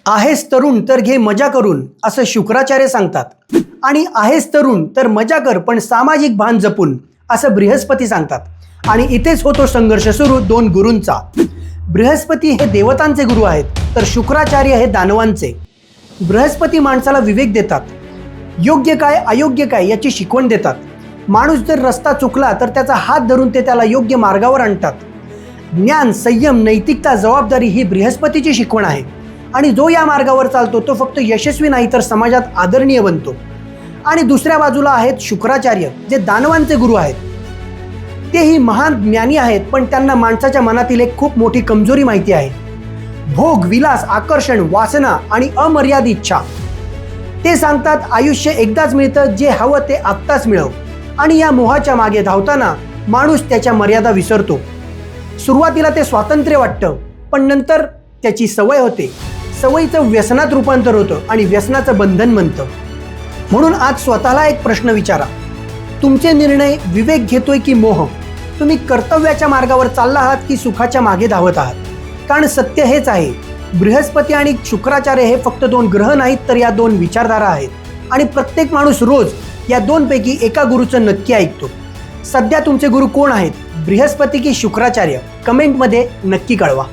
आहेस तरुण तर घे मजा करून असं शुक्राचार्य सांगतात आणि आहेस तरुण तर मजा कर पण सामाजिक भान जपून असं बृहस्पती सांगतात। आणि इथेच होतो संघर्ष सुरू दोन गुरूंचा। बृहस्पती हे देवतांचे गुरु आहेत तर शुक्राचार्य हे दानवांचे। बृहस्पती माणसाला विवेक देतात, योग्य काय अयोग्य काय याची शिकवण देतात। माणूस जर रस्ता चुकला तर त्याचा हात धरून ते त्याला योग्य मार्गावर आणतात। ज्ञान, संयम, नैतिकता, जबाबदारी ही बृहस्पतीची शिकवण आहे आणि जो या मार्गावर चालतो तो फक्त यशस्वी नाही तर समाजात आदरणीय बनतो। आणि दुसऱ्या बाजूला आहेत शुक्राचार्य जे दानवांचे गुरु आहेत। तेही महान ज्ञानी आहेत पण त्यांना माणसाच्या मनातील एक खूप मोठी कमजोरी माहिती आहे, भोग, विलास, आकर्षण, वासना आणि अमर्यादित इच्छा। ते सांगतात आयुष्य एकदाच मिळतं, जे हवं ते आत्ताच मिळव। आणि या मोहाच्या मागे धावताना माणूस त्याच्या मर्यादा विसरतो। सुरुवातीला ते स्वातंत्र्य वाटतं पण नंतर त्याची सवय होते, सवयीचं व्यसनात रूपांतर होतं आणि व्यसनाचं बंधन बनतं। म्हणून आज स्वतःला एक प्रश्न विचारा, तुमचे निर्णय विवेक घेतोय की मोह? तुम्ही कर्तव्याच्या मार्गावर चालला आहात की सुखाच्या मागे धावत आहात? कारण सत्य हेच आहे, बृहस्पती आणि शुक्राचार्य हे फक्त दोन ग्रह नाहीत तर या दोन विचारधारा आहेत। आणि प्रत्येक माणूस रोज या दोनपैकी एका गुरुचं नक्की ऐकतो। सध्या तुमचे गुरु कोण आहेत, बृहस्पती की शुक्राचार्य? कमेंटमध्ये नक्की कळवा।